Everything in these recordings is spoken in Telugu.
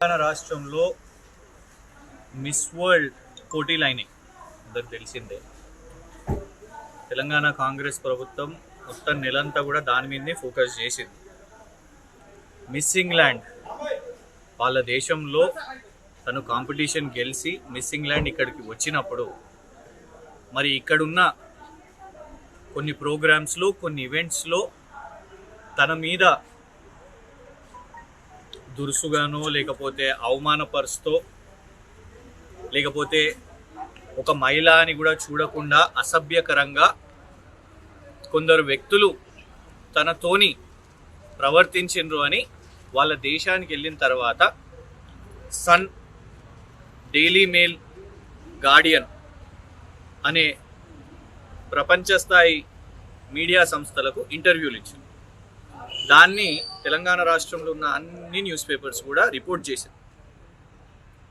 తెలంగాణ రాష్ట్రంలో మిస్ వరల్డ్ పోటీలు అయినాయి, అందరికి తెలిసిందే. తెలంగాణ కాంగ్రెస్ ప్రభుత్వం మొత్తం నెలంతా కూడా దాని మీదనే ఫోకస్ చేసింది. మిస్ ఇంగ్లాండ్ వాళ్ళ దేశంలో తను కాంపిటీషన్ గెలిచి మిస్ ఇంగ్లాండ్ ఇక్కడికి వచ్చినప్పుడు మరి ఇక్కడున్న కొన్ని ప్రోగ్రామ్స్లో కొన్ని ఈవెంట్స్లో తన మీద దురుసుగానో లేకపోతే అవమానపరుస్తూ లేకపోతే ఒక మహిళ అని కూడా చూడకుండా అసభ్యకరంగా కొందరు వ్యక్తులు తనతోని ప్రవర్తించిండ్రు అని వాళ్ళ దేశానికి వెళ్ళిన తర్వాత సన్, డైలీ మెయిల్, గార్డియన్ అనే ప్రపంచ స్థాయి మీడియా సంస్థలకు ఇంటర్వ్యూలు ఇచ్చింది. దాన్ని తెలంగాణ రాష్ట్రంలో ఉన్న అన్ని న్యూస్ పేపర్స్ కూడా రిపోర్ట్ చేసింది.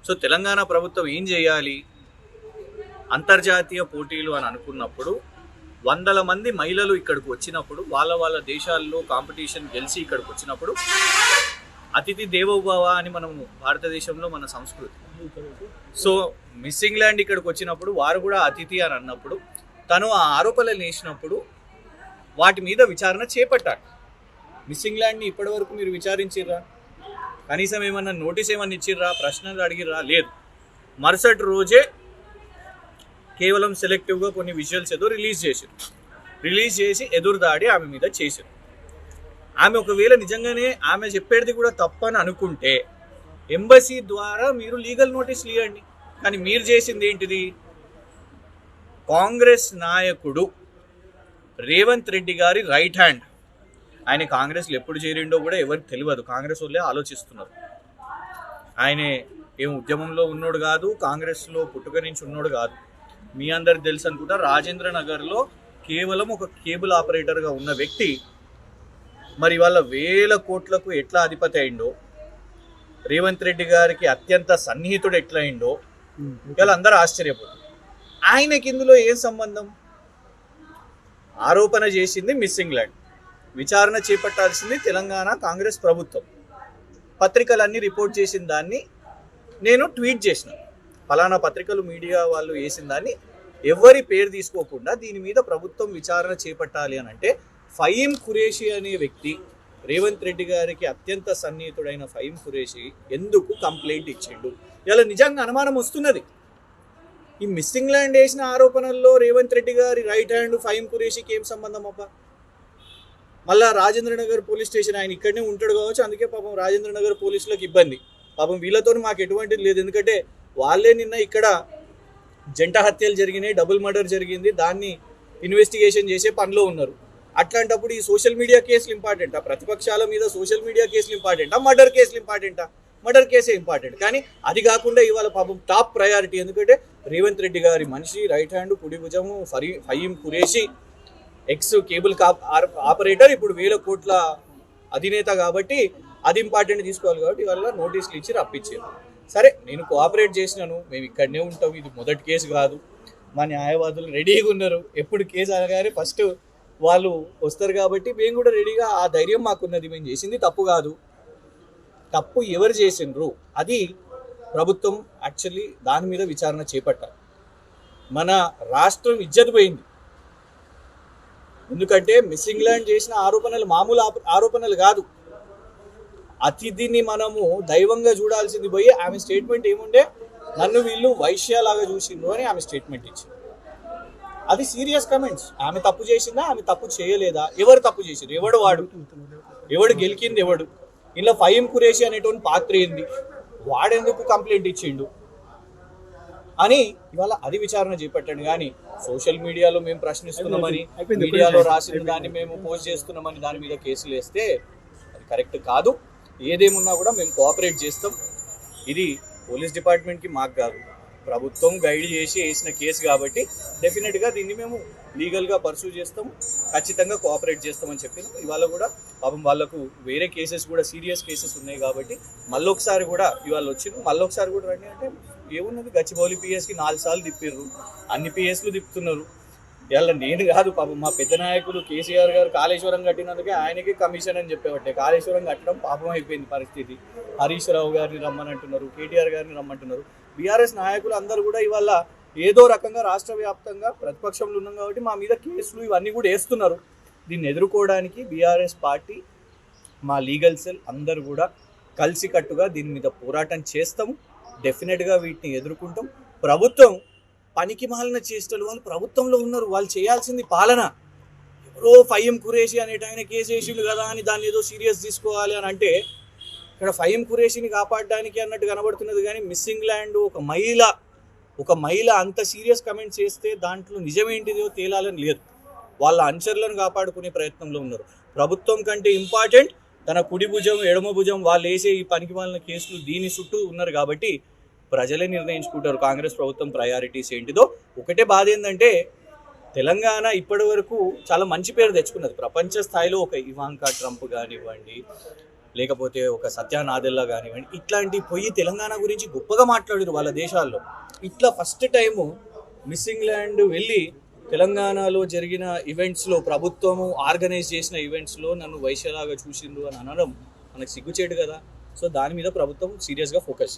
సో తెలంగాణ ప్రభుత్వం ఏం చేయాలి? అంతర్జాతీయ పోటీలు అని అనుకున్నప్పుడు 100 మంది మహిళలు ఇక్కడికి వచ్చినప్పుడు వాళ్ళ దేశాల్లో కాంపిటీషన్ గెలిచి ఇక్కడికి వచ్చినప్పుడు అతిథి దేవోభవ అని మనము భారతదేశంలో మన సంస్కృతి. సో మిస్ ఇంగ్లాండ్ ఇక్కడికి వచ్చినప్పుడు వారు కూడా అతిథి అని అన్నప్పుడు తను ఆ ఆరోపణలు వేసినప్పుడు వాటి మీద విచారణ చేపట్టాలి. మిస్ ఇంగ్లాండ్ని ఇప్పటి వరకు మీరు విచారించిర్రా? కనీసం ఏమన్నా నోటీస్ ఏమన్నా ఇచ్చిర్రా? ప్రశ్నలు అడిగిర్రా? లేదు. మరుసటి రోజే కేవలం సెలెక్టివ్గా కొన్ని విజువల్స్ ఏదో రిలీజ్ చేసి ఎదురుదాడి ఆమె మీద చేశారు. ఆమె ఒకవేళ నిజంగానే ఆమె చెప్పేది కూడా తప్పని అనుకుంటే ఎంబసీ ద్వారా మీరు లీగల్ నోటీసులు ఇవ్వండి. కానీ మీరు చేసింది ఏంటిది? కాంగ్రెస్ నాయకుడు రేవంత్ రెడ్డి గారి రైట్ హ్యాండ్. ఆయన కాంగ్రెస్లో ఎప్పుడు చేరిండో కూడా ఎవరికి తెలియదు. కాంగ్రెస్ వాళ్ళే ఆలోచిస్తున్నారు. ఆయన ఏం ఉద్యమంలో ఉన్నోడు కాదు, కాంగ్రెస్లో పుట్టుక నుంచి ఉన్నోడు కాదు. మీ అందరికి తెలుసు అనుకుంటా, రాజేంద్ర నగర్లో కేవలం ఒక కేబుల్ ఆపరేటర్గా ఉన్న వ్యక్తి మరి వాళ్ళ 1000 కోట్లకు ఎట్లా అధిపతి అయిండో, రేవంత్ రెడ్డి గారికి అత్యంత సన్నిహితుడు ఎట్లా అయిండో వీళ్ళందరూ ఆశ్చర్యపోతారు. ఆయనకి ఇందులో ఏం సంబంధం? ఆరోపణ చేసింది మిస్ ఇంగ్లాండ్, విచారణ చేపట్టాల్సింది తెలంగాణ కాంగ్రెస్ ప్రభుత్వం. పత్రికలన్నీ రిపోర్ట్ చేసిన దాన్ని నేను ట్వీట్ చేసిన. ఫలానా పత్రికలు మీడియా వాళ్ళు వేసిన దాన్ని ఎవరి పేరు తీసుకోకుండా దీని మీద ప్రభుత్వం విచారణ చేపట్టాలి అని అంటే ఫహీం ఖురేషీ అనే వ్యక్తి, రేవంత్ రెడ్డి గారికి అత్యంత సన్నిహితుడైన ఫహీం ఖురేషీ ఎందుకు కంప్లైంట్ ఇచ్చిండు? ఇలా నిజంగా అనుమానం వస్తున్నది. ఈ మిస్ ఇంగ్లాండ్ వేసిన ఆరోపణల్లో రేవంత్ రెడ్డి గారి రైట్ హ్యాండ్ ఫహీం ఖురేషీకి ఏం సంబంధం అబ్బా? మళ్ళా రాజేంద్రనగర్ పోలీస్ స్టేషన్, ఆయన ఇక్కడనే ఉంటాడు కావచ్చు, అందుకే పాపం రాజేంద్రనగర్ పోలీసులకు ఇబ్బంది. పాపం వీళ్ళతో మాకు ఎటువంటిది లేదు, ఎందుకంటే వాళ్ళే నిన్న ఇక్కడ జంట హత్యలు జరిగినాయి, డబుల్ మర్డర్ జరిగింది, దాన్ని ఇన్వెస్టిగేషన్ చేసే పనిలో ఉన్నారు. అట్లాంటప్పుడు ఈ సోషల్ మీడియా కేసులు ఇంపార్టెంటా? ప్రతిపక్షాల మీద సోషల్ మీడియా కేసులు ఇంపార్టెంటా? మర్డర్ కేసులు ఇంపార్టెంటా? మర్డర్ కేసే ఇంపార్టెంట్. కానీ అది కాకుండా ఇవాళ పాపం టాప్ ప్రయారిటీ, ఎందుకంటే రేవంత్ రెడ్డి గారి మనిషి, రైట్ హ్యాండ్, కుడి భుజము Faheem Qureshi, ex cable operator, ఇప్పుడు 1000 కోట్ల అధినేత కాబట్టి అది ఇంపార్టెంట్ తీసుకోవాలి. కాబట్టి వాళ్ళ నోటీసులు ఇచ్చి రప్పించారు. సరే, నేను కోఆపరేట్ చేసినాను, మేము ఇక్కడనే ఉంటాం, ఇది మొదటి కేసు కాదు, మా న్యాయవాదులు రెడీగా ఉన్నారు, ఎప్పుడు కేసు అనగానే ఫస్ట్ వాళ్ళు వస్తారు కాబట్టి మేము కూడా రెడీగా, ఆ ధైర్యం మాకున్నది. మేము చేసింది తప్పు కాదు, తప్పు ఎవరు చేసిండ్రు అది ప్రభుత్వం యాక్చువల్లీ దాని మీద విచారణ చేపట్టాలి. మన రాష్ట్రం ఇజ్జత్ పోయింది. ఎందుకంటే మిస్ ఇంగ్లాండ్ చేసిన ఆరోపణలు మామూలు ఆరోపణలు కాదు. అతిథిని మనము దైవంగా చూడాల్సింది పోయి ఆమె స్టేట్మెంట్ ఏముండే, నన్ను వీళ్ళు వైశ్యలాగా చూసిండ్రు అని ఆమె స్టేట్మెంట్ ఇచ్చింది. అది సీరియస్ కమెంట్స్. ఆమె తప్పు చేసిందా, ఆమె తప్పు చేయలేదా, ఎవరు తప్పు చేసింది, ఎవడు వాడు, ఎవడు గెలికింది ఎవడు, ఇలా ఫహీం ఖురేషీ అనేటువంటి పాత్ర ఏంది, వాడెందుకు కంప్లైంట్ ఇచ్చిండు అని ఇవాళ అది విచారణ చేపట్టండి. కానీ సోషల్ మీడియాలో మేము ప్రశ్నిస్తున్నామని, మీడియాలో రాసిన దాన్ని మేము పోస్ట్ చేస్తున్నామని దాని మీద కేసులు వేస్తే అది కరెక్ట్ కాదు. ఏదేమున్నా కూడా మేము కోఆపరేట్ చేస్తాం. ఇది పోలీస్ డిపార్ట్మెంట్కి మాకు కాదు, ప్రభుత్వం గైడ్ చేసి వేసిన కేసు కాబట్టి డెఫినెట్గా దీన్ని మేము లీగల్గా పర్సూ చేస్తాము, ఖచ్చితంగా కోఆపరేట్ చేస్తామని చెప్పినాం. ఇవాళ కూడా పాపం వాళ్ళకు వేరే కేసెస్ కూడా సీరియస్ కేసెస్ ఉన్నాయి కాబట్టి మళ్ళొకసారి కూడా ఇవాళ వచ్చిండ్రు, మళ్ళొకసారి కూడా రండి అంటే ఏమున్నది, గచ్చిబౌలి పిఎస్కి 4 సార్లు తిప్పిర్రు, అన్ని పిఎస్లు తిప్పుతున్నారు. ఇవాళ నేను కాదు పాపం మా పెద్ద నాయకులు కేసీఆర్ గారు కాళేశ్వరం కట్టినందుకే ఆయనకి కమిషన్ అని చెప్పేవాటే. కాళేశ్వరం కట్టడం పాపం అయిపోయింది పరిస్థితి. హరీష్ రావు గారిని రమ్మనంటున్నారు, కేటీఆర్ గారిని రమ్మంటున్నారు. బీఆర్ఎస్ నాయకులు అందరూ కూడా ఇవాళ ఏదో రకంగా రాష్ట్ర వ్యాప్తంగా ప్రతిపక్షంలో ఉన్నాం కాబట్టి మా మీద కేసులు ఇవన్నీ కూడా వేస్తున్నారు. దీన్ని ఎదుర్కోవడానికి బీఆర్ఎస్ పార్టీ, మా లీగల్ సెల్ అందరూ కూడా కలిసికట్టుగా దీని మీద పోరాటం చేస్తాము. డెఫినెట్గా వీటిని ఎదుర్కొంటాం. ప్రభుత్వం పనికి మాలిన చేష్టలు, వాళ్ళు ప్రభుత్వంలో ఉన్నారు, వాళ్ళు చేయాల్సింది పాలన. ఎవరో ఫహీం ఖురేషి అనేట ఆయన కేసు వేసిండు కదా అని దాన్ని ఏదో సీరియస్ తీసుకోవాలి అని అంటే, ఇక్కడ ఫహీం ఖురేషిని కాపాడడానికి అన్నట్టు కనబడుతున్నది. కానీ మిస్సింగ్ ల్యాండ్ ఒక మహిళ అంత సీరియస్ కమెంట్ చేస్తే దాంట్లో నిజమేంటిదో తేలాలని లేదు. వాళ్ళ అనుచరులను కాపాడుకునే ప్రయత్నంలో ఉన్నారు. ప్రభుత్వం కంటే ఇంపార్టెంట్ తన కుడి భుజం, ఎడమ భుజం, వాళ్ళు వేసే ఈ పనికి మాలిన కేసులు దీని చుట్టూ ఉన్నారు. కాబట్టి ప్రజలే నిర్ణయించుకుంటారు కాంగ్రెస్ ప్రభుత్వం ప్రయారిటీస్ ఏంటిదో. ఒకటే బాధ ఏంటంటే తెలంగాణ ఇప్పటి వరకు చాలా మంచి పేరు తెచ్చుకున్నది ప్రపంచ స్థాయిలో. ఒక ఇవాంకా ట్రంప్ కానివ్వండి, లేకపోతే ఒక సత్యా నాదెల్లా కానివ్వండి, ఇట్లాంటి పోయి తెలంగాణ గురించి గొప్పగా మాట్లాడారు వాళ్ళ దేశాల్లో. ఇట్లా ఫస్ట్ టైము మిస్సింగ్ ల్యాండ్ వెళ్ళి తెలంగాణలో జరిగిన ఈవెంట్స్లో, ప్రభుత్వము ఆర్గనైజ్ చేసిన ఈవెంట్స్లో నన్ను వైశ్యలాగా చూసిండ్రు అని అనడం మనకు సిగ్గుచేటు కదా. సో దాని మీద ప్రభుత్వం సీరియస్గా ఫోకస్ చేయాలి.